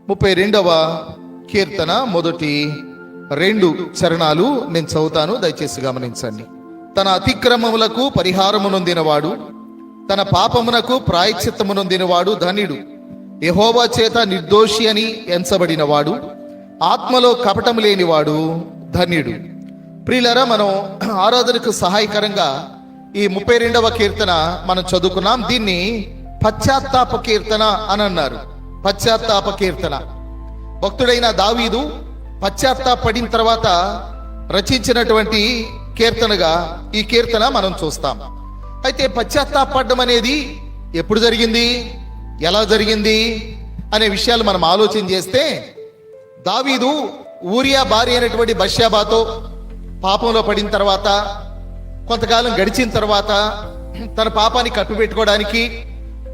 32వ కీర్తన మొదటి 2 చరణాలు నేను చదువుతాను, దయచేసి గమనించండి. తన అతిక్రమములకు పరిహారము నొందినవాడు, తన పాపమునకు ప్రాయశ్చిత్తము నొందినవాడు ధన్యుడు. యెహోవా చేత నిర్దోషి అని ఎంచబడినవాడు, ఆత్మలో కపటము లేనివాడు ధన్యుడు. ప్రియులారా, మనం ఆరాధనకు సహాయకరంగా ఈ 32వ కీర్తన మనం చదువుకున్నాం. దీన్ని పశ్చాత్తాప కీర్తన అని అన్నారు. పశ్చాత్తాప కీర్తన భక్తుడైన దావీదు పశ్చాత్తాపడిన తర్వాత రచించినటువంటి కీర్తనగా ఈ కీర్తన మనం చూస్తాం. అయితే పశ్చాత్తాపడడం అనేది ఎప్పుడు జరిగింది, ఎలా జరిగింది అనే విషయాలు మనం ఆలోచన చేస్తే, దావీదు ఊరియా భార్య అయినటువంటి బత్షెబాతో పాపంలో పడిన తర్వాత, కొంతకాలం గడిచిన తర్వాత తన పాపాన్ని కప్పిపెట్టుకోవడానికి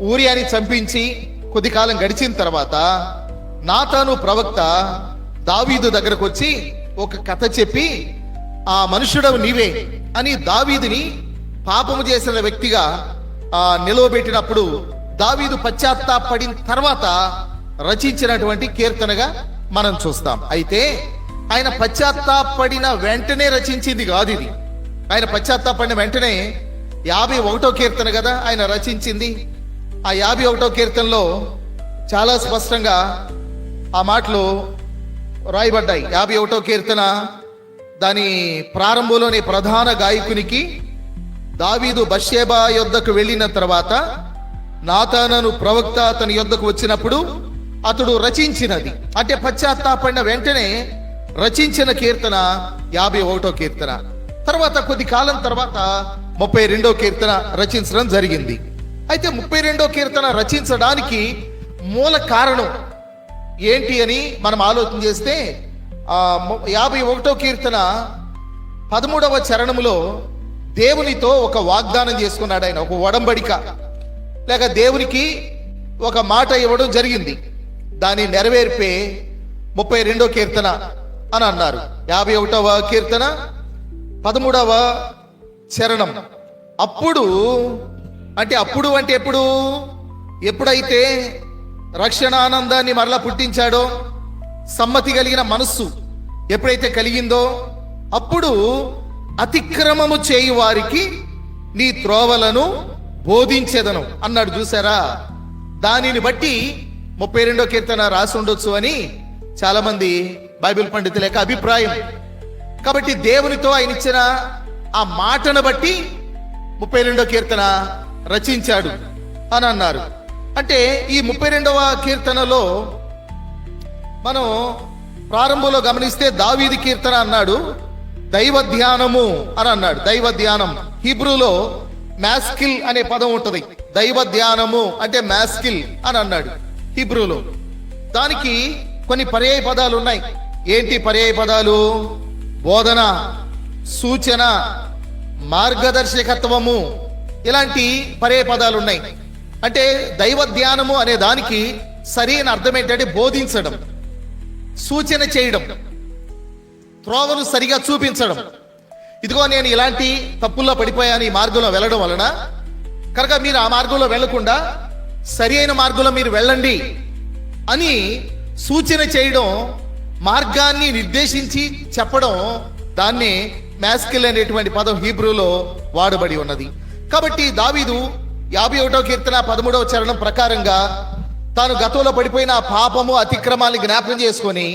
ఊరియాని చంపించి కొద్ది కాలం గడిచిన తర్వాత నాతాను ప్రవక్త దావీదు దగ్గరకు వచ్చి ఒక కథ చెప్పి, ఆ మనుషుడవు నీవే అని దావీదుని పాపము చేసిన వ్యక్తిగా నిలవబెట్టినప్పుడు దావీదు పశ్చాత్తాపడిన తర్వాత రచించినటువంటి కీర్తనగా మనం చూస్తాం. అయితే ఆయన పశ్చాత్తాపడిన వెంటనే రచించింది కాదు ఇది. ఆయన పశ్చాత్తాపడిన వెంటనే 51వ కీర్తన కదా ఆయన రచించింది. ఆ 51వ కీర్తనలో చాలా స్పష్టంగా ఆ మాటలు రాయబడ్డాయి. 51వ కీర్తన దాని ప్రారంభంలోని ప్రధాన గాయకునికి దావీదు బత్షెబా యొద్దకు వెళ్ళిన తర్వాత నాతాను ప్రవక్త అతని యొద్దకు వచ్చినప్పుడు అతడు రచించినది, అంటే పశ్చాత్తాపడిన వెంటనే రచించిన కీర్తన 51వ కీర్తన. తర్వాత కొద్ది కాలం తర్వాత 32వ కీర్తన రచించడం జరిగింది. అయితే 32వ కీర్తన రచించడానికి మూల కారణం ఏంటి అని మనం ఆలోచన చేస్తే, 51వ కీర్తన 13వ చరణములో దేవునితో ఒక వాగ్దానం చేసుకున్నాడు ఆయన, ఒక ఒడంబడిక లేక దేవునికి ఒక మాట ఇవ్వడం జరిగింది. దాన్ని నెరవేర్పే 32వ కీర్తన అని అన్నారు. 51వ కీర్తన 13వ చరణం. అప్పుడు అంటే ఎప్పుడు, ఎప్పుడైతే రక్షణ ఆనందాన్ని మరలా పుట్టించాడో, సమ్మతి కలిగిన మనస్సు ఎప్పుడైతే కలిగిందో, అప్పుడు అతిక్రమము చేయు వారికి నీ త్రోవలను బోధించేదను అన్నాడు. చూసారా, దానిని బట్టి 32వ కీర్తన రాసి ఉండొచ్చు అని చాలా మంది బైబిల్ పండితుల యొక్క అభిప్రాయం. కాబట్టి దేవునితో ఆయన ఇచ్చిన ఆ మాటను బట్టి 32వ కీర్తన రచించాడు అని అన్నారు. అంటే ఈ 32వ కీర్తనలో మనం ప్రారంభంలో గమనిస్తే దావీదు కీర్తన అన్నాడు, దైవ ధ్యానము అని అన్నాడు. దైవ ధ్యానం హీబ్రూలో మ్యాస్కిల్ అనే పదం ఉంటుంది. దైవ ధ్యానము అంటే మ్యాస్కిల్ అని అన్నాడు హీబ్రూలో. దానికి కొన్ని పర్యాయ పదాలు ఉన్నాయి. ఏంటి పర్యాయ పదాలు? బోధన, సూచన, మార్గదర్శకత్వము, ఇలాంటి పర్యాయ పదాలు ఉన్నాయి. అంటే దైవ ధ్యానము అనే దానికి సరైన అర్థం ఏంటంటే బోధించడం, సూచన చేయడం, త్రోవను సరిగా చూపించడం. ఇదిగో నేను ఇలాంటి తప్పుల్లో పడిపోయాను ఈ మార్గంలో వెళ్ళడం వలన, కనుక మీరు ఆ మార్గంలో వెళ్లకుండా సరి అయిన మార్గంలో మీరు వెళ్ళండి అని సూచన చేయడం, మార్గాన్ని నిర్దేశించి చెప్పడం, దాన్ని మ్యాస్కిల్ అనేటువంటి పదం హీబ్రూలో వాడబడి ఉన్నది. కాబట్టి దావీదు 51వ కీర్తన 13వ చరణం ప్రకారంగా తాను గతంలో పడిపోయిన పాపము అతిక్రమాన్ని జ్ఞాపకం చేసుకొని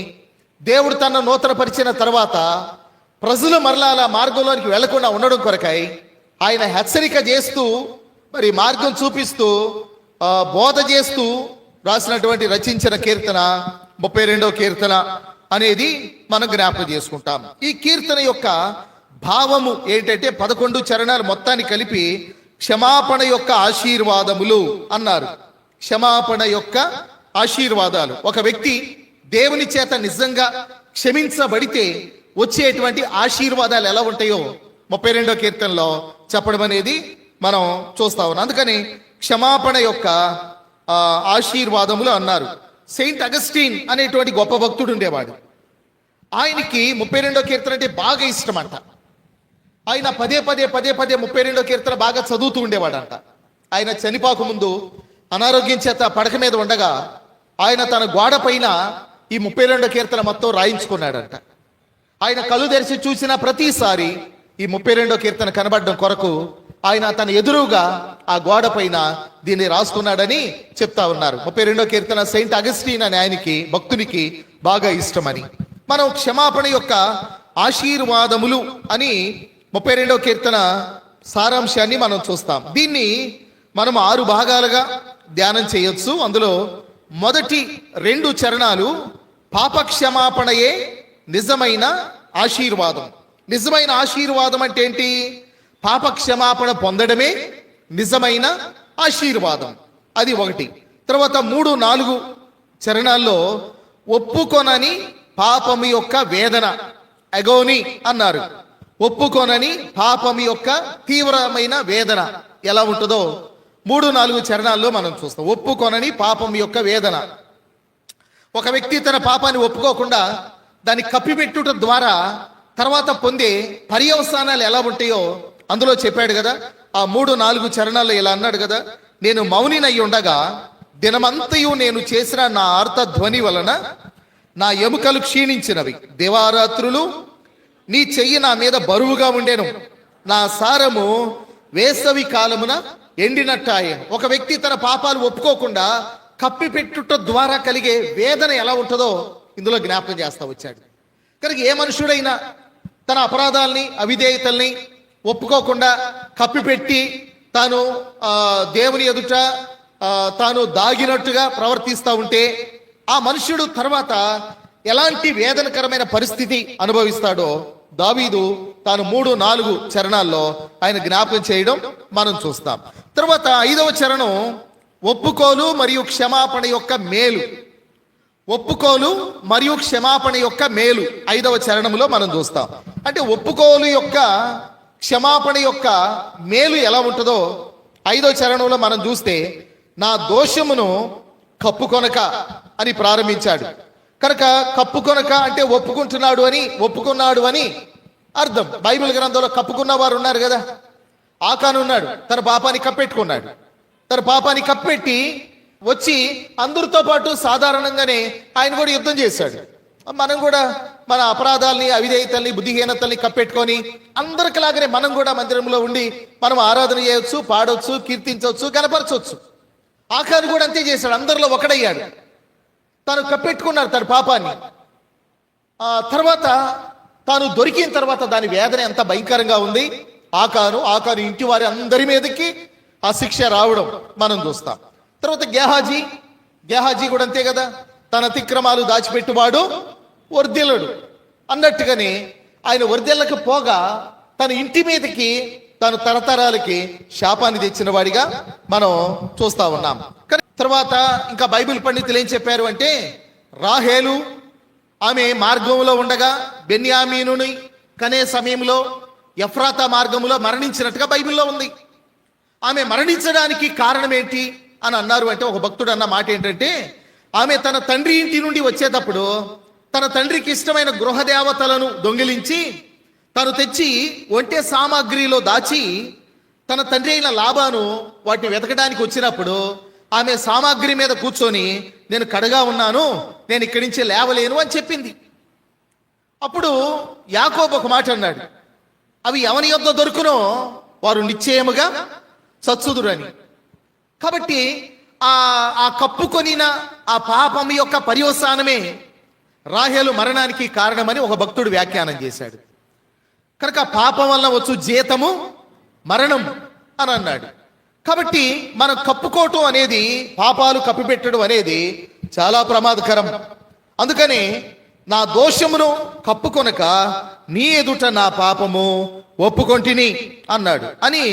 దేవుడు తన నూతనపరిచిన తర్వాత ప్రజలు మరలా అలా మార్గంలోనికి వెళ్లకుండా ఉండడం కొరకై ఆయన హెచ్చరిక చేస్తూ, మరి మార్గం చూపిస్తూ, బోధ చేస్తూ రాసినటువంటి రచించిన కీర్తన 32వ కీర్తన అనేది మనం జ్ఞాపకం చేసుకుంటాం. ఈ కీర్తన యొక్క భావము ఏంటంటే 11 చరణాలు మొత్తాన్ని కలిపి క్షమాపణ యొక్క ఆశీర్వాదములు అన్నారు. క్షమాపణ యొక్క ఆశీర్వాదాలు. ఒక వ్యక్తి దేవుని చేత నిజంగా క్షమించబడితే వచ్చేటువంటి ఆశీర్వాదాలు ఎలా ఉంటాయో 32వ కీర్తనలో చెప్పడం అనేది మనం చూస్తా ఉన్నాం. అందుకని క్షమాపణ యొక్క ఆశీర్వాదములు అన్నారు. సెయింట్ అగస్టిన్ అనేటువంటి గొప్ప భక్తుడు ఉండేవాడు. ఆయనకి 32వ కీర్తన అంటే బాగా ఇష్టం అంట. ఆయన పదే పదే 32వ కీర్తన బాగా చదువుతూ ఉండేవాడంట. ఆయన చనిపోక ముందు అనారోగ్యం చేత పడక మీద ఉండగా ఆయన తన గోడ పైన ఈ 32వ కీర్తన మొత్తం రాయించుకున్నాడంట. ఆయన కళ్ళు తెరిచి చూసిన ప్రతిసారి ఈ 32వ కీర్తన కనబడడం కొరకు ఆయన తన ఎదురుగా ఆ గోడ పైన దీన్ని రాసుకున్నాడని చెప్తా ఉన్నారు. 32వ కీర్తన సెయింట్ అగస్టిన్ అనే ఆయనకి భక్తునికి బాగా ఇష్టమని. మనం క్షమాపణ యొక్క ఆశీర్వాదములు అని 32వ కీర్తన సారాంశాన్ని మనం చూస్తాం. దీన్ని మనం 6 భాగాలుగా ధ్యానం చేయొచ్చు. అందులో మొదటి 2 చరణాలు పాప క్షమాపణయే నిజమైన ఆశీర్వాదం. నిజమైన ఆశీర్వాదం అంటే ఏంటి? పాప క్షమాపణ పొందడమే నిజమైన ఆశీర్వాదం. అది ఒకటి. తర్వాత 3, 4 చరణాల్లో ఒప్పుకొనని పాపము యొక్క వేదన, అగోని అన్నారు. ఒప్పుకొనని పాపము యొక్క తీవ్రమైన వేదన ఎలా ఉంటుందో 3, 4 చరణాల్లో మనం చూస్తాం. ఒప్పుకొనని పాపం యొక్క వేదన. ఒక వ్యక్తి తన పాపాన్ని ఒప్పుకోకుండా దాన్ని కప్పిపెట్టుట ద్వారా తర్వాత పొందే పర్యవసానాలు ఎలా ఉంటాయో అందులో చెప్పాడు కదా. ఆ 3, 4 చరణాల్లో ఇలా అన్నాడు కదా, నేను మౌనినై ఉండగా దినమంతయు నేను చేసిన నా ఆర్తధ్వని వలన నా ఎముకలు క్షీణించినవి. దివారాత్రులు నీ చెయ్యి నా మీద బరువుగా ఉండెను. నా సారము వేసవి కాలమున ఎండినట్టాయే. ఒక వ్యక్తి తన పాపాలు ఒప్పుకోకుండా కప్పిపెట్టుట ద్వారా కలిగే వేదన ఎలా ఉంటుందో ఇందులో జ్ఞాపకం చేస్తా వచ్చాడు. కనుక ఏ మనుషుడైనా తన అపరాధాలని అవిధేయతల్ని ఒప్పుకోకుండా కప్పిపెట్టి తాను దేవుని ఎదుట తాను దాగినట్టుగా ప్రవర్తిస్తూ ఉంటే ఆ మనుష్యుడు తర్వాత ఎలాంటి వేదనకరమైన పరిస్థితి అనుభవిస్తాడో దావీదు తాను 3, 4 చరణాల్లో ఆయన జ్ఞాపకం చేయడం మనం చూస్తాం. తర్వాత 5వ చరణం ఒప్పుకోలు మరియు క్షమాపణ యొక్క మేలు. ఒప్పుకోలు మరియు క్షమాపణ యొక్క మేలు 5వ చరణంలో మనం చూస్తాం. అంటే ఒప్పుకోలు యొక్క క్షమాపణ యొక్క మేలు ఎలా ఉంటుందో 5వ చరణంలో మనం చూస్తే నా దోషమును కప్పుకొనక అని ప్రారంభించాడు. కనుక కప్పుకొనక అంటే ఒప్పుకున్నాడు అని అర్థం. బైబిల్ గ్రంథంలో కప్పుకున్న వారు ఉన్నారు కదా. ఆకాను ఉన్నాడు, తన పాపాన్ని కప్పెట్టుకున్నాడు. తన పాపాన్ని కప్పెట్టి వచ్చి అందరితో పాటు సాధారణంగానే ఆయన కూడా యుద్ధం చేశాడు. మనం కూడా మన అపరాధాలని అవిధేయతల్ని బుద్ధిహీనతల్ని కప్పెట్టుకొని అందరికిలాగానే మనం కూడా మందిరంలో ఉండి మనం ఆరాధన చేయొచ్చు, పాడవచ్చు, కీర్తించవచ్చు, కనపరచవచ్చు. ఆకాను కూడా అంతే చేశాడు, అందరిలో ఒకడయ్యాడు. తాను కప్పెట్టుకున్నాడు తన పాపాన్ని. తర్వాత తాను దొరికిన తర్వాత దాని వేదన ఎంత భయంకరంగా ఉంది. ఆకాను ఇంటి వారి అందరి మీదకి ఆ శిక్ష రావడం మనం చూస్తాం. తర్వాత గేహాజీ కూడా అంతే కదా. తన అతిక్రమాలు దాచిపెట్టువాడు వర్ధిల్లడు అన్నట్టుగానే ఆయన వర్ధిల్లకి పోగా తన ఇంటి మీదకి తను తరతరాలకి శాపాన్ని తెచ్చిన వాడిగా మనం చూస్తా ఉన్నాం. తర్వాత ఇంకా బైబిల్ పండితులు ఏం చెప్పారు అంటే రాహేలు ఆమె మార్గంలో ఉండగా బెన్యామీనుని కనే సమయంలో ఎఫ్రాతా మార్గంలో మరణించినట్టుగా బైబిల్లో ఉంది. ఆమె మరణించడానికి కారణం ఏంటి అని అన్నారు అంటే ఒక భక్తుడు అన్న మాట ఏంటంటే ఆమె తన తండ్రి ఇంటి నుండి వచ్చేటప్పుడు తన తండ్రికి ఇష్టమైన గృహదేవతలను దొంగిలించి తను తెచ్చి ఒంటె సామాగ్రిలో దాచి తన తండ్రి అయిన లాబాను వాటిని వెతకడానికి వచ్చినప్పుడు ఆమె సామాగ్రి మీద కూర్చొని నేను కడగా ఉన్నాను, నేను ఇక్కడి నుంచి లేవలేను అని చెప్పింది. అప్పుడు యాకోబు ఒక మాట అన్నాడు, అవి ఎవని యొద్ద దొరుకునో వారు నిశ్చయముగా చచ్చుదురని. కాబట్టి ఆ కప్పుకొనిన ఆ పాపం యొక్క పర్యవసానమే రాహేలు మరణానికి కారణమని ఒక భక్తుడు వ్యాఖ్యానం చేశాడు. కనుక పాపం వల్ల వచ్చు జీతము మరణం అని అన్నాడు. కాబట్టి మనం కప్పుకోవటం అనేది, పాపాలు కప్పిపెట్టడం అనేది చాలా ప్రమాదకరం. అందుకని నా దోషమును కప్పుకొనక నీ ఎదుట నా పాపము ఒప్పుకొంటిని అన్నాడు అని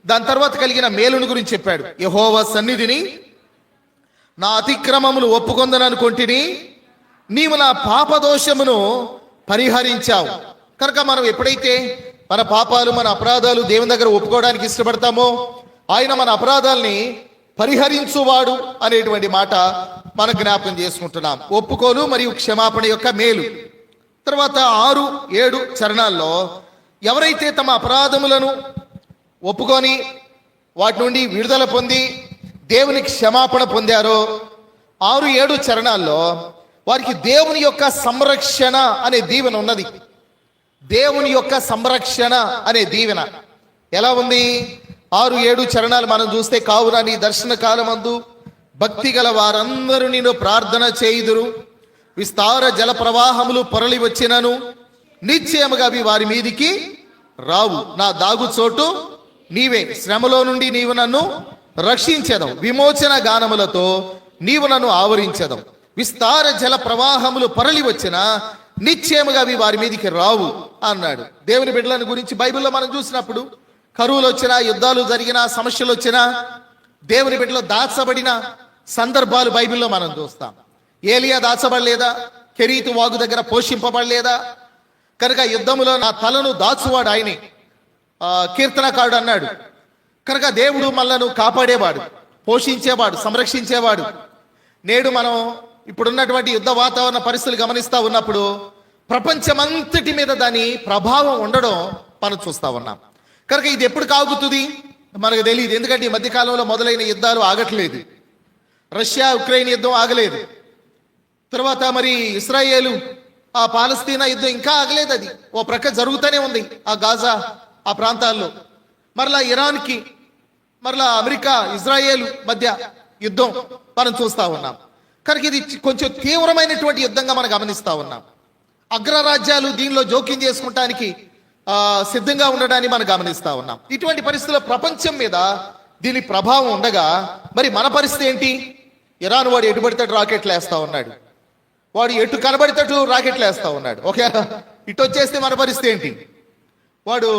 దాని తర్వాత కలిగిన మేలును గురించి చెప్పాడు. యెహోవా సన్నిధిని నా అతిక్రమములు ఒప్పుకొందననుకొంటిని, నీవు నా పాపదోషమును పరిహరించావు. కనుక మనం ఎప్పుడైతే మన పాపాలు మన అపరాధాలు దేవుని దగ్గర ఒప్పుకోవడానికి ఇష్టపడతామో ఆయన మన అపరాధాల్ని పరిహరించువాడు అనేటువంటి మాట మనం జ్ఞాపకం చేసుకుంటున్నాం. ఒప్పుకోలు మరియు క్షమాపణ యొక్క మేలు. తర్వాత 6, 7 చరణాల్లో ఎవరైతే తమ అపరాధములను ఒప్పుకొని వాటి నుండి విడుదల పొంది దేవునికి క్షమాపణ పొందారో 6-7 చరణాల్లో వారికి దేవుని యొక్క సంరక్షణ అనే దీవెన ఉన్నది. దేవుని యొక్క సంరక్షణ అనే దీవెన ఎలా ఉంది? 6-7 చరణాలు మనం చూస్తే, కావున నీ దర్శన కాలమందు భక్తి గల వారందరూ నిన్ను ప్రార్థన చేయుదురు, విస్తార జల ప్రవాహములు పొరలి వచ్చినను నిశ్చయముగా అవి వారి మీదికి రావు. నా దాగు చోటు నీవే, శ్రమలో నుండి నీవు నన్ను రక్షించెదవు, విమోచన గానములతో నీవు నన్ను ఆవరించెదవు. విస్తార జల ప్రవాహములు పొరలి వచ్చిన నిశ్చయముగా అవి వారి మీదికి రావు అన్నాడు. దేవుని బిడ్డలను గురించి బైబిల్లో మనం చూసినప్పుడు కరువులు వచ్చినా, యుద్ధాలు జరిగినా, సమస్యలు వచ్చినా దేవుని బిడ్డలో దాచబడిన సందర్భాలు బైబిల్లో మనం చూస్తాం. ఏలియా దాచబడలేదా? కెరీతు వాగు దగ్గర పోషింపబడలేదా? కనుక యుద్ధములో నా తలను దాచువాడు ఆయనే, కీర్తనకారుడు అన్నాడు. కనుక దేవుడు మనలను కాపాడేవాడు, పోషించేవాడు, సంరక్షించేవాడు. నేడు మనం ఇప్పుడున్నటువంటి యుద్ధ వాతావరణ పరిస్థితులు గమనిస్తూ ఉన్నప్పుడు ప్రపంచమంతటి మీద దాని ప్రభావం ఉండడం మనం చూస్తూ ఉన్నాం. కనుక ఇది ఎప్పుడు కాగుతుంది మనకు తెలియదు. ఎందుకంటే ఈ మధ్యకాలంలో మొదలైన యుద్ధాలు ఆగట్లేదు. రష్యా ఉక్రెయిన్ యుద్ధం ఆగలేదు. తర్వాత మరి ఇస్రాయేలు ఆ పాలస్తీనా యుద్ధం ఇంకా ఆగలేదు. అది ఓ ప్రక్క జరుగుతూనే ఉంది ఆ గాజా ఆ ప్రాంతాల్లో. మరలా ఇరాన్కి, మరలా అమెరికా ఇజ్రాయేలు మధ్య యుద్ధం మనం చూస్తూ ఉన్నాం. కనుక ఇది కొంచెం తీవ్రమైనటువంటి యుద్ధంగా మనం గమనిస్తూ ఉన్నాం. అగ్రరాజ్యాలు దీనిలో జోక్యం చేసుకుంటానికి సిద్ధంగా ఉండడాన్ని మనం గమనిస్తూ ఉన్నాం. ఇటువంటి పరిస్థితుల్లో ప్రపంచం మీద దీని ప్రభావం ఉండగా మరి మన పరిస్థితి ఏంటి? ఇరాన్ వాడు ఎటు పడితే రాకెట్లు వేస్తా ఉన్నాడు, వాడు ఎటు కనబడితేటు రాకెట్లు వేస్తా ఉన్నాడు. ఓకే, ఇటు వచ్చేస్తే మన పరిస్థితి ఏంటి? వాడు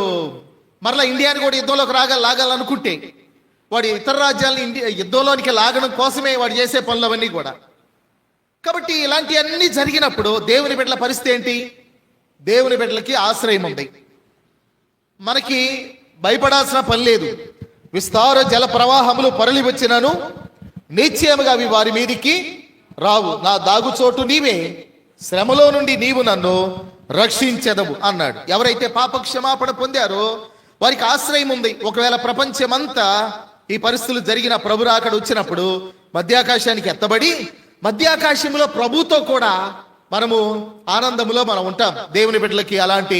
మరలా ఇండియాని కూడా యుద్ధంలోకి లాగాలనుకుంటే వాడు ఇతర రాజ్యాలను యుద్ధంలోనికి లాగడం కోసమే వాడు చేసే పనులు అవన్నీ కూడా. కాబట్టి ఇలాంటివన్నీ జరిగినప్పుడు దేవుని బిడ్డల పరిస్థితి ఏంటి? దేవుని బిడ్డలకి ఆశ్రయం ఉంది. మనకి భయపడాల్సిన పని లేదు. విస్తార జల ప్రవాహములు పొరలి వచ్చినను నిశ్చయముగా అవి వారి మీదికి రావు. నా దాగుచోటు నీవే, శ్రమలో నుండి నీవు నన్ను రక్షించెదవు అన్నాడు. ఎవరైతే పాప క్షమాపణ పొందారో వారికి ఆశ్రయం ఉంది. ఒకవేళ ప్రపంచమంతా ఈ పరిస్థితులు జరిగిన ప్రభు రాకడ వచ్చినప్పుడు మధ్యాకాశానికి ఎత్తబడి మధ్యాకాశంలో ప్రభుతో కూడా మనము ఆనందములో మనం ఉంటాం. దేవుని బిడ్డలకి అలాంటి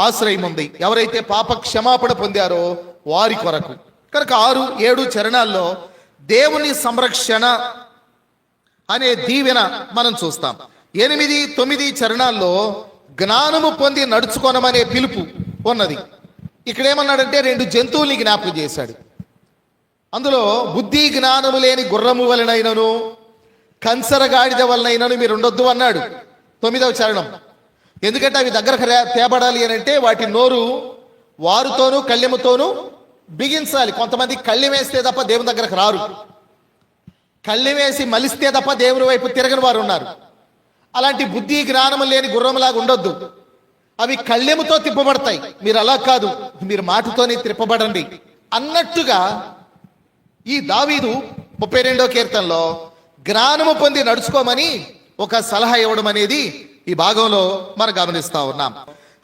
ఆశ్రయం ఉంది ఎవరైతే పాప క్షమాపణ పొందారో వారి కొరకు. కనుక 6-7 చరణాల్లో దేవుని సంరక్షణ అనే దీవెన మనం చూస్తాం. 8-9 చరణాల్లో జ్ఞానము పొంది నడుచుకోనమనే పిలుపు ఉన్నది. ఇక్కడ ఏమన్నాడంటే 2 జంతువుల్ని జ్ఞాపకం చేశాడు. అందులో బుద్ధి జ్ఞానము లేని గుర్రము వలనైనను కంచరగాడిద వలనైనను మీరు ఉండొద్దు అన్నాడు 9వ చరణం. ఎందుకంటే అవి దగ్గరకు తేబడాలి అని అంటే వాటి నోరు వారుతోనూ కళ్ళెముతోనూ బిగించాలి. కొంతమంది కళ్ళెం వేస్తే తప్ప దేవుని దగ్గరకు రారు, కళ్ళెం వేసి మలిస్తే తప్ప దేవుని వైపు తిరగని వారు ఉన్నారు. అలాంటి బుద్ధి జ్ఞానము లేని గుర్రంలాగా ఉండొద్దు. అవి కళ్ళెముతో తిప్పబడతాయి, మీరు అలా కాదు, మీరు మాటతోనే తిప్పబడండి అన్నట్టుగా ఈ దావీదు 32వ కీర్తనలో జ్ఞానము పొంది నడుచుకోమని ఒక సలహా ఇవ్వడం అనేది ఈ భాగంలో మనం గమనిస్తా ఉన్నాం.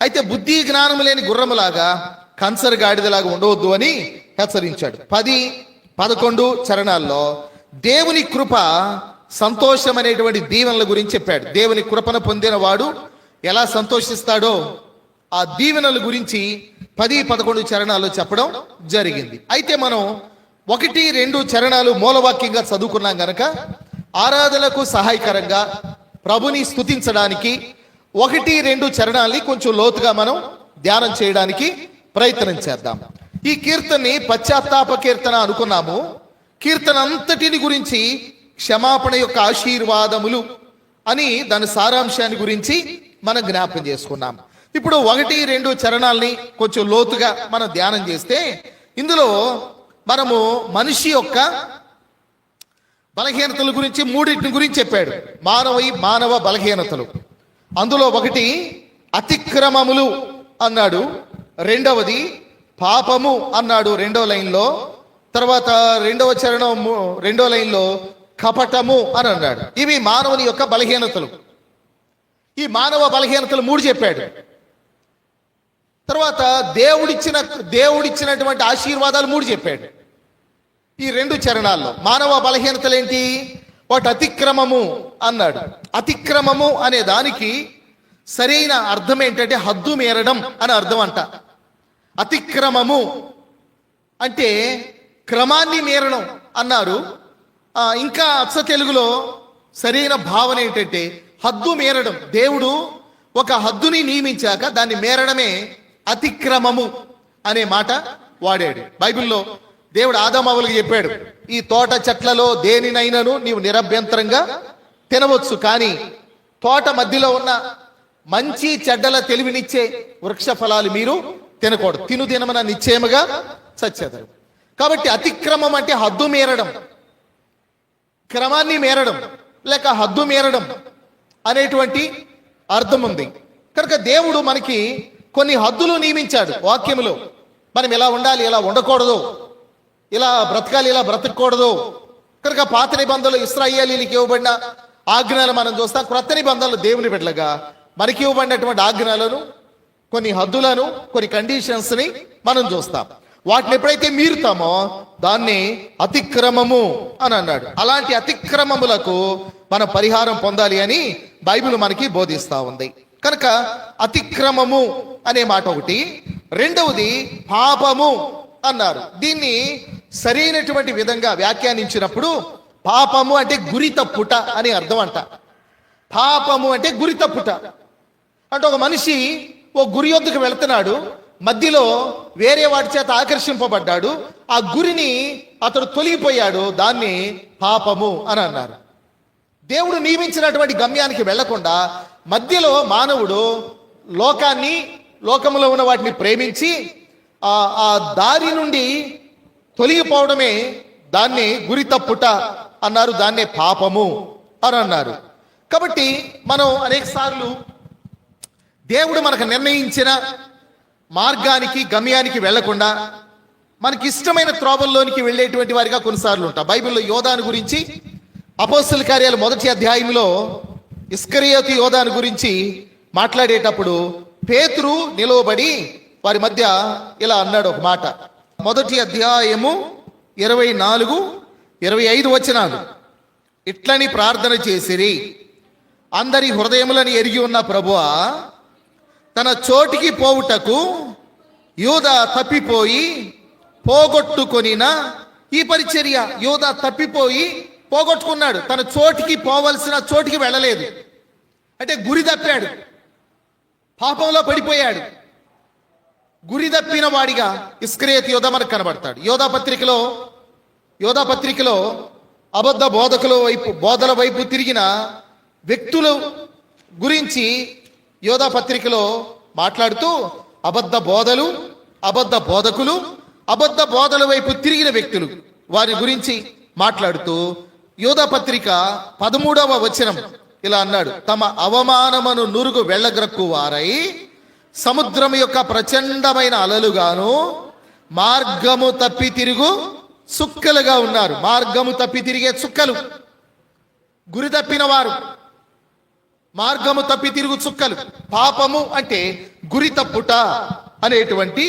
అయితే బుద్ధి జ్ఞానము లేని గుర్రములాగా కంచర్ గాడిదలాగా ఉండవద్దు అని హెచ్చరించాడు. 10-11 చరణాల్లో దేవుని కృప సంతోషం అనేటువంటి దీవెనల గురించి చెప్పాడు. దేవుని కృపను పొందిన వాడు ఎలా సంతోషిస్తాడో ఆ దీవెనల గురించి 10-11 చరణాల్లో చెప్పడం జరిగింది. అయితే మనం 1-2 చరణాలు మూలవాక్యంగా చదువుకున్నాం గనక ఆరాధనకు సహాయకరంగా ప్రభుని స్తుతించడానికి 1-2 చరణాల్ని కొంచెం లోతుగా మనం ధ్యానం చేయడానికి ప్రయత్నం చేద్దాం. ఈ కీర్తనని పశ్చాత్తాప కీర్తన అనుకున్నాము. కీర్తన అంతటిని గురించి క్షమాపణ యొక్క ఆశీర్వాదములు అని దాని సారాంశాన్ని గురించి మనం జ్ఞాపకం చేసుకున్నాం. ఇప్పుడు 1-2 చరణాల్ని కొంచెం లోతుగా మనం ధ్యానం చేస్తే ఇందులో మనము మనిషి యొక్క బలహీనతల గురించి 3 గురించి చెప్పాడు. మానవ బలహీనతలు. అందులో 1 అతిక్రమములు అన్నాడు, 2వది పాపము అన్నాడు 2వ లైన్లో, తర్వాత 2వ చరణం 2వ లైన్లో కపటము అని అన్నాడు. ఇవి మానవుని యొక్క బలహీనతలు. ఈ మానవ బలహీనతలు 3 చెప్పాడు. తర్వాత దేవుడిచ్చినటువంటి ఆశీర్వాదాలు 3 చెప్పాడు. ఈ 2 చరణాల్లో మానవ బలహీనతలు ఏంటి? వాటి అతిక్రమము అన్నాడు. అతిక్రమము అనే దానికి సరైన అర్థం ఏంటంటే హద్దు మీరడం అని అర్థం అంట. అతిక్రమము అంటే క్రమాన్ని మీరడం అన్నారు. ఇంకా అచ్చ తెలుగులో సరైన భావన ఏంటంటే హద్దు మీరడం. దేవుడు ఒక హద్దుని నియమించాక దాన్ని మీరడమే అతిక్రమము అనే మాట వాడాడు. బైబిల్లో దేవుడు ఆదామవులకు చెప్పాడు, ఈ తోట చెట్లలో దేనినైనాను నీవు నిరభ్యంతరంగా తినవచ్చు, కానీ తోట మధ్యలో ఉన్న మంచి చెడ్డల తెలివినిచ్చే వృక్ష ఫలాలు మీరు తినకూడదు, తినమన నిశ్చయముగా చచ్చేదారు. కాబట్టి అతిక్రమం అంటే హద్దు మీరడం, క్రమాన్ని మీరడం లేక హద్దు మీరడం అనేటువంటి అర్థం ఉంది. కనుక దేవుడు మనకి కొన్ని హద్దులు నియమించాడు వాక్యములో. మనం ఎలా ఉండాలి, ఎలా ఉండకూడదు, ఇలా బ్రతకాలి, ఇలా బ్రతకూడదు. కనుక పాత నిబంధనలు ఇశ్రాయేలీలకు ఇవ్వబడిన ఆజ్ఞలు మనం చూస్తాం. క్రొత్త నిబంధనలు దేవుని బిడ్డలుగా మనకి ఇవ్వబడినటువంటి ఆజ్ఞలను, కొన్ని హద్దులను, కొన్ని కండిషన్స్ని మనం చూస్తాం. వాటిని ఎప్పుడైతే మీరుతామో దాన్ని అతిక్రమము అని అన్నాడు. అలాంటి అతిక్రమములకు మనం పరిహారం పొందాలి అని బైబిల్ మనకి బోధిస్తూ ఉంది. కనుక అతిక్రమము అనే మాట ఒకటి. రెండవది పాపము అన్నారు. దీన్ని సరైనటువంటి విధంగా వ్యాఖ్యానించినప్పుడు పాపము అంటే గురి తప్పుట అని అర్థం అంట. పాపము అంటే గురి తప్పుట అంటే ఒక మనిషి ఓ గురి వద్దకు వెళ్తున్నాడు, మధ్యలో వేరే వాటి చేత ఆకర్షింపబడ్డాడు, ఆ గురిని అతడు తొలగిపోయాడు, దాన్ని పాపము అని అన్నారు. దేవుడు నియమించినటువంటి గమ్యానికి వెళ్లకుండా మధ్యలో మానవుడు లోకములో ఉన్న వాటిని ప్రేమించి ఆ దారి నుండి తొలగిపోవడమే దాన్ని గురి తప్పుట అన్నారు, దాన్నే పాపము అని అన్నారు. కాబట్టి మనం అనేక సార్లు దేవుడు మనకు నిర్ణయించిన మార్గానికి గమ్యానికి వెళ్లకుండా మనకి ఇష్టమైన త్రోవల్లోనికి వెళ్ళేటువంటి వారిగా కొన్నిసార్లు ఉంటాం. బైబిల్లో యోధాను గురించి అపోస్తల కార్యాలు 1వ అధ్యాయంలో ఇస్కరియోతు యోధాను గురించి మాట్లాడేటప్పుడు పేతురు నిలవబడి వారి మధ్య ఇలా అన్నాడు ఒక మాట. 1వ అధ్యాయము 24-25 వచనాలు. ఇట్లని ప్రార్థన చేసిరి, అందరి హృదయములను ఎరిగి ఉన్న ప్రభువా, తన చోటికి పోవుటకు యూదా తప్పిపోయి పోగొట్టుకొనిన ఈ పరిచర్య. యూదా తప్పిపోయి పోగొట్టుకున్నాడు, తన చోటికి పోవలసిన చోటికి వెళ్ళలేదు. అంటే గురి తప్పాడు, పాపంలో పడిపోయాడు. గురి తప్పిన వాడిగా ఇస్కరియోతు యోధా మనకు కనబడతాడు. యోధా పత్రికలో అబద్ధ బోధల వైపు తిరిగిన వ్యక్తుల గురించి యోధా పత్రికలో మాట్లాడుతూ అబద్ధ బోధలు, అబద్ధ బోధకులు, అబద్ధ బోధల వైపు తిరిగిన వ్యక్తులు వారి గురించి మాట్లాడుతూ యోధా పత్రిక 13వ వచనం ఇలా అన్నాడు, తమ అవమానమును నురుగు వెళ్ళగ్రక్కు వారై సముద్రం యొక్క ప్రచండమైన అలలుగాను మార్గము తప్పి తిరుగు చుక్కలుగా ఉన్నారు. మార్గము తప్పి తిరిగే చుక్కలు, గురి తప్పిన వారు, మార్గము తప్పి తిరుగు చుక్కలు. పాపము అంటే గురి తప్పుట అనేటువంటి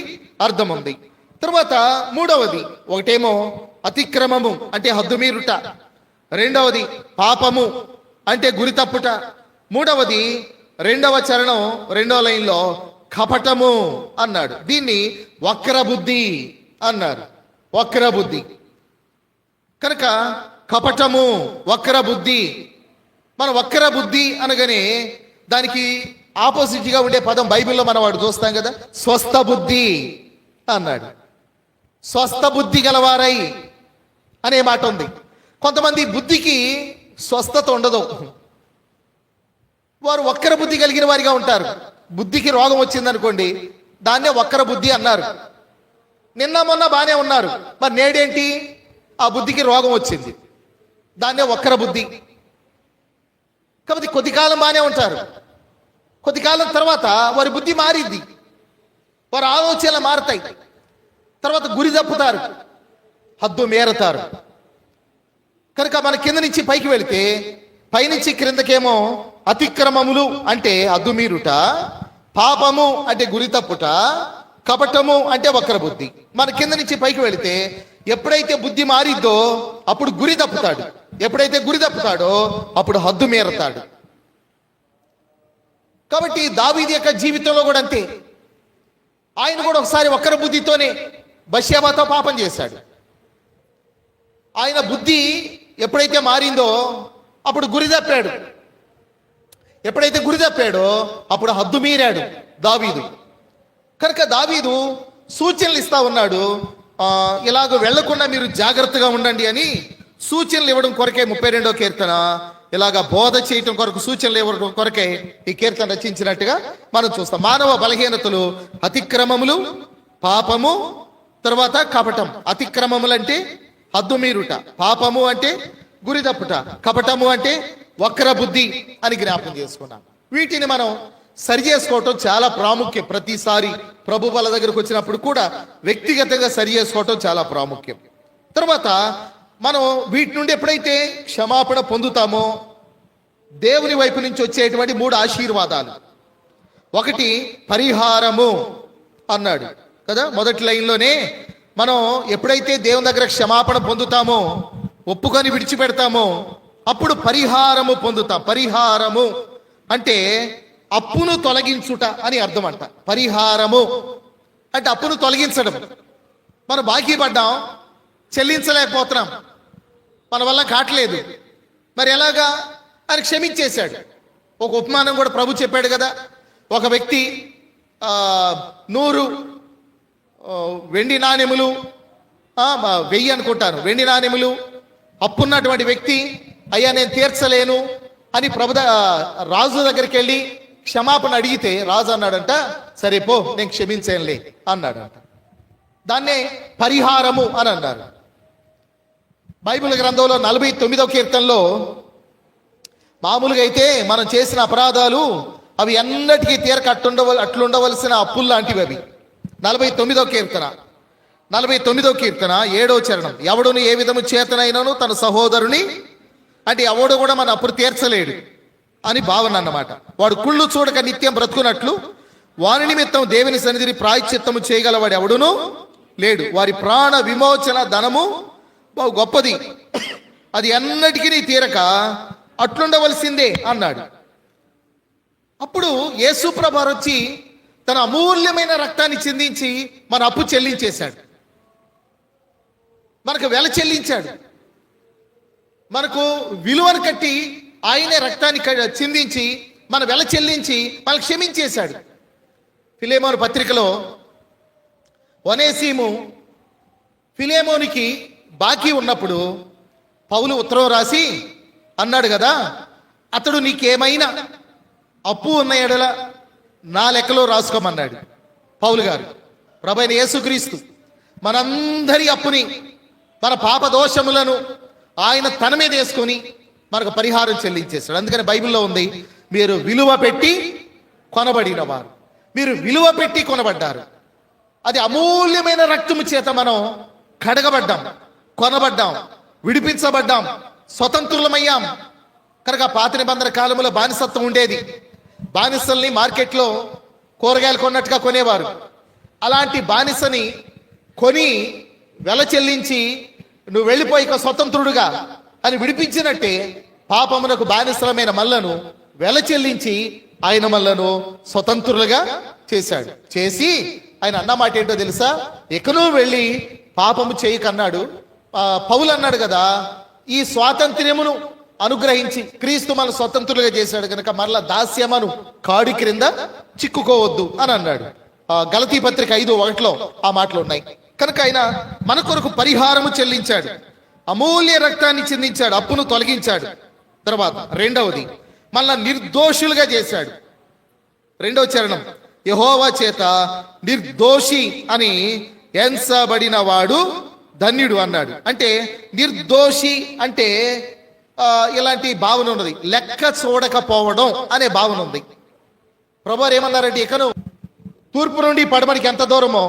అర్థం ఉంది. తర్వాత మూడవది, ఒకటేమో అతిక్రమము అంటే హద్దు మీరుట, రెండవది పాపము అంటే గురి తప్పుట, మూడవది 2వ చరణం 2వ లైన్లో కపటము అన్నాడు. దీన్ని వక్రబుద్ధి అన్నారు. వక్రబుద్ధి కనుక కపటము, వక్రబుద్ధి. మన వక్రబుద్ధి అనగానే దానికి ఆపోజిట్గా ఉండే పదం బైబిల్లో మనం వాడు చూస్తాం కదా, స్వస్థ బుద్ధి అన్నాడు. స్వస్థ బుద్ధి గలవారై అనే మాట ఉంది. కొంతమంది బుద్ధికి స్వస్థత ఉండదు, వారు వక్ర బుద్ధి కలిగిన వారిగా ఉంటారు. బుద్ధికి రోగం వచ్చిందనుకోండి, దాన్నే వక్ర బుద్ధి అన్నారు. నిన్న మొన్న బాగానే ఉన్నారు, మరి నేడేంటి ఆ బుద్ధికి రోగం వచ్చింది, దాన్నే వక్ర బుద్ధి. కాబట్టి కొద్ది కాలం బాగానే ఉంటారు, కొద్ది కాలం తర్వాత వారి బుద్ధి మారింది, వారి ఆలోచనలు మారుతాయి, తర్వాత గురి తప్పుతారు, హద్దు మేరతారు. కనుక మన కింద నుంచి పైకి వెళితే పైనుంచి క్రిందకేమో అతిక్రమములు అంటే హద్దు మీరుట, పాపము అంటే గురి తప్పుట, కపటము అంటే వక్రబుద్ధి. మన కింద నుంచి పైకి వెళితే ఎప్పుడైతే బుద్ధి మారిద్దో అప్పుడు గురి తప్పుతాడు, ఎప్పుడైతే గురి తప్పుతాడో అప్పుడు హద్దు మీరతాడు. కాబట్టి దావీదు యొక్క జీవితంలో కూడా అంతే. ఆయన కూడా ఒకసారి ఒక్కరి బుద్ధితోనే బత్షెబతో పాపం చేశాడు. ఆయన బుద్ధి ఎప్పుడైతే మారిందో అప్పుడు గురి తప్పాడు, ఎప్పుడైతే గురి తప్పాడో అప్పుడు హద్దు మీరాడు దావీదు. కనుక దావీదు సూచనలు ఇస్తా ఉన్నాడు, ఇలాగ వెళ్లకుండా మీరు జాగ్రత్తగా ఉండండి అని సూచనలు ఇవ్వడం కొరకే 32వ కీర్తన, ఇలాగ బోధ చేయటం కొరకు సూచనలు ఇవ్వడం కొరకే ఈ కీర్తన రచించినట్టుగా మనం చూస్తాం. మానవ బలహీనతలు అతిక్రమములు, పాపము, తర్వాత కపటం. అతిక్రమములు అంటే హద్దు మీరుట, పాపము అంటే గురి తప్పుట, కపటము అంటే వక్ర బుద్ధి అని జ్ఞాపకం చేసుకున్నాం. వీటిని మనం సరి చేసుకోవటం చాలా ప్రాముఖ్యం. ప్రతిసారి ప్రభు వాళ్ళ దగ్గరకు వచ్చినప్పుడు కూడా వ్యక్తిగతంగా సరి చేసుకోవటం చాలా ప్రాముఖ్యం. తర్వాత మనం వీటి నుండి ఎప్పుడైతే క్షమాపణ పొందుతామో దేవుని వైపు నుంచి వచ్చేటువంటి 3 ఆశీర్వాదాలు. ఒకటి పరిహారము అన్నాడు కదా మొదటి లైన్లోనే. మనం ఎప్పుడైతే దేవుని దగ్గర క్షమాపణ పొందుతామో, ఒప్పుకొని విడిచిపెడతామో అప్పుడు పరిహారము పొందుతాం. పరిహారము అంటే అప్పును తొలగించుట అని అర్థం అంట. పరిహారము అంటే అప్పును తొలగించడం. మనం బాకీ పడ్డాం, చెల్లించలేకపోతున్నాం, మన వల్ల కావట్లేదు, మరి ఎలాగా అని క్షమించేశాడు. ఒక ఉపమానం కూడా ప్రభు చెప్పాడు కదా. ఒక వ్యక్తి 100 వెండి నాణెములు, 1000 అనుకుంటాను వెండి నాణెములు అప్పున్నటువంటి వ్యక్తి, అయ్యా నేను తీర్చలేను అని రాజు దగ్గరికి వెళ్ళి క్షమాపణ అడిగితే రాజు అన్నాడంట, సరే పో నేను క్షమించేయంలే అన్నాడంట. దాన్నే పరిహారము అని అన్నారు. బైబిల్ గ్రంథంలో 49వ కీర్తనలో మామూలుగా అయితే మనం చేసిన అపరాధాలు అవి ఎన్నటికీ తీరక అట్లుండవలసిన అప్పులు లాంటివి అవి. 49వ కీర్తన 7వ చరణం, ఎవడును ఏ విధము చేతనైనను తన సహోదరుని, అంటే ఎవడు కూడా మన అప్పుడు తీర్చలేడు అని భావన అన్నమాట. వాడు కుళ్ళు చూడక నిత్యం బ్రతుకున్నట్లు వాని నిమిత్తం దేవుని సన్నిధిని ప్రాయశ్చిత్తము చేయగలవాడు ఎవడును లేడు. వారి ప్రాణ విమోచన ధనము బహు గొప్పది, అది ఎన్నటికీ తీరక అట్లుండవలసిందే అన్నాడు. అప్పుడు యేసుప్రభు వచ్చి తన అమూల్యమైన రక్తాన్ని చిందించి మన అప్పు చెల్లించేశాడు, మనకు వెల చెల్లించాడు. మనకు విలువను కట్టి ఆయనే రక్తాన్ని చిందించి మన వెల చెల్లించి మనకు క్షమించేశాడు. ఫిలేమోను పత్రికలో ఒనేసిము ఫిలేమోనికి బాకీ ఉన్నప్పుడు పౌలు ఉత్తరం రాసి అన్నాడు కదా, అతడు నీకేమైనా అప్పు ఉన్న ఎడల నా లెక్కలో రాసుకోమన్నాడు పౌలు గారు. ప్రభువైన యేసుక్రీస్తు మనందరి అప్పుని, మన పాప దోషములను ఆయన తన మీద వేసుకొని మనకు పరిహారం చెల్లించేశాడు. అందుకని బైబిల్లో ఉంది, మీరు విలువ పెట్టి కొనబడిన వారు, మీరు విలువ పెట్టి కొనబడ్డారు. అది అమూల్యమైన రక్తము చేత మనం కడగబడ్డాం, కొనబడ్డాం, విడిపించబడ్డాం, స్వతంత్రులమయ్యాం. కనుక పాత నిబంధన కాలంలో బానిసత్వం ఉండేది. బానిసల్ని మార్కెట్లో కూరగాయలు కొన్నట్టుగా కొనేవారు. అలాంటి బానిసని కొని వెల చెల్లించి నువ్వు వెళ్ళిపోయి ఇక స్వతంత్రుడుగా అని విడిపించినట్టే పాపమునకు బానిసలమైన మల్లను వెల చెల్లించి ఆయన మల్లను స్వతంత్రులుగా చేశాడు. చేసి ఆయన అన్నమాట ఏంటో తెలుసా, ఎక్కడో వెళ్ళి పాపము చేయకన్నాడు. పౌలు అన్నాడు కదా, ఈ స్వాతంత్ర్యమును అనుగ్రహించి క్రీస్తు మన స్వతంత్రులుగా చేశాడు కనుక మరలా దాస్యమను కాడి క్రింద చిక్కుకోవద్దు అని అన్నాడు. గలతీ పత్రిక 5:1 ఆ మాటలు ఉన్నాయి. కనుక ఆయన మన కొరకు పరిహారము చెల్లించాడు, అమూల్య రక్తాన్ని చిందించాడు, అప్పును తొలగించాడు. తర్వాత రెండవది మళ్ళా నిర్దోషులుగా చేశాడు. 2వ చరణం, యెహోవా చేత నిర్దోషి అని ఎంచబడిన వాడు ధన్యుడు అన్నాడు. అంటే నిర్దోషి అంటే ఇలాంటి భావన ఉన్నది, లెక్క చూడకపోవడం అనే భావన ఉంది. ప్రభువారు ఏమన్నారంటే, ఇకను తూర్పు నుండి పడమటికి ఎంత దూరమో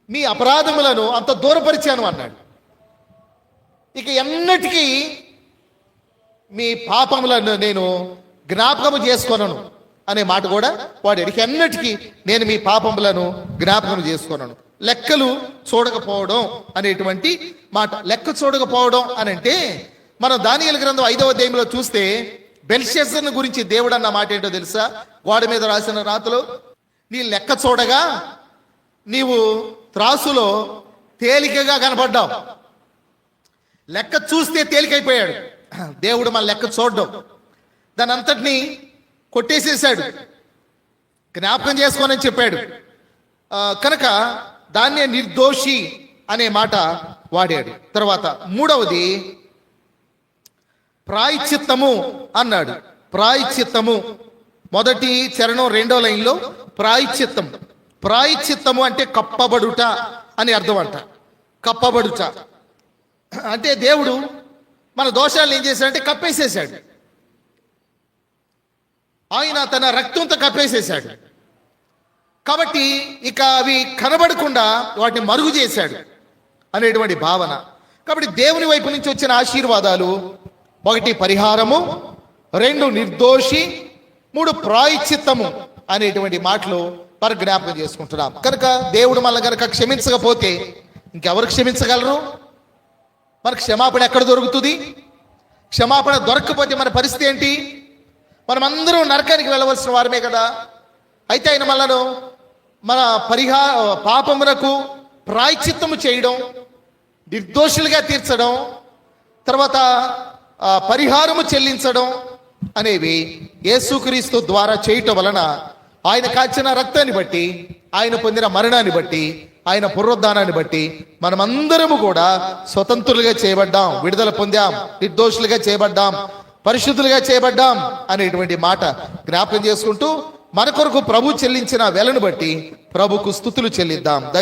మీ అపరాధములను అంత దూరపరిచాను అన్నాడు. ఇక ఎన్నటికీ మీ పాపములను నేను జ్ఞాపకము చేసుకొనను అనే మాట కూడా వాడాడు. ఇక ఎన్నటికీ నేను మీ పాపములను జ్ఞాపకం చేసుకున్నాను. లెక్కలు చూడకపోవడం అనేటువంటి మాట. లెక్క చూడకపోవడం అని అంటే మనం దానియేలు గ్రంథం 5వ అధ్యాయంలో చూస్తే బెల్షస్సరును గురించి దేవుడు అన్న మాట ఏంటో తెలుసా? గోడ మీద రాసిన రాతలో, నీ లెక్క చూడగా నీవు త్రాసులో తేలికగా కనపడ్డావు. లెక్క చూస్తే తేలికైపోయాడు. దేవుడు మన లెక్క చూడడం, దాని అంతటినీ కొట్టేసేసాడు, జ్ఞాపకం చేసుకోనని చెప్పాడు. కనుక దాన్నే నిర్దోషి అనే మాట వాడాడు. తర్వాత మూడవది ప్రాయశ్చిత్తము అన్నాడు. ప్రాయశ్చిత్తము మొదటి చరణం 2వ లైన్లో ప్రాయశ్చిత్తం. ప్రాయశ్చిత్తము అంటే కప్పబడుట అని అర్థం అంట. కప్పబడుట అంటే దేవుడు మన దోషాలను ఏం చేశాడంటే కప్పేసేసాడు. ఆయన తన రక్తంతో కప్పేసేసాడు. కాబట్టి ఇక అవి కనబడకుండా వాటిని మరుగు చేశాడు అనేటువంటి భావన. కాబట్టి దేవుని వైపు నుంచి వచ్చిన ఆశీర్వాదాలు 1 పరిహారము, 2 నిర్దోషి, 3 ప్రాయశ్చిత్తము అనేటువంటి మాటలు మరి జ్ఞాపకం చేసుకుంటున్నాం. కనుక దేవుడు మనల్ని కనుక క్షమించకపోతే ఇంకెవరు క్షమించగలరు? మరి క్షమాపణ ఎక్కడ దొరుకుతుంది? క్షమాపణ దొరకకపోతే మన పరిస్థితి ఏంటి? మనమందరం నరకానికి వెళ్ళవలసిన వారమే కదా. అయితే ఆయన మనను మన పాపమునకు ప్రాయశ్చిత్తము చేయడం, నిర్దోషులుగా తీర్చడం, తర్వాత పరిహారము చెల్లించడం అనేవి యేసుక్రీస్తు ద్వారా చేయటం వలన ఆయన కాచిన రక్తాన్ని బట్టి, ఆయన పొందిన మరణాన్ని బట్టి, ఆయన పునరుద్ధానాన్ని బట్టి మనమందరము కూడా స్వతంత్రులుగా చేయబడ్డాం, విడుదల పొందాం, నిర్దోషులుగా చేయబడ్డాం, పరిశుద్ధులుగా చేయబడ్డాం అనేటువంటి మాట జ్ఞాపకం చేసుకుంటూ మన కొరకు ప్రభు చెల్లించిన వెలను బట్టి ప్రభుకు స్తుతులు చెల్లిద్దాం.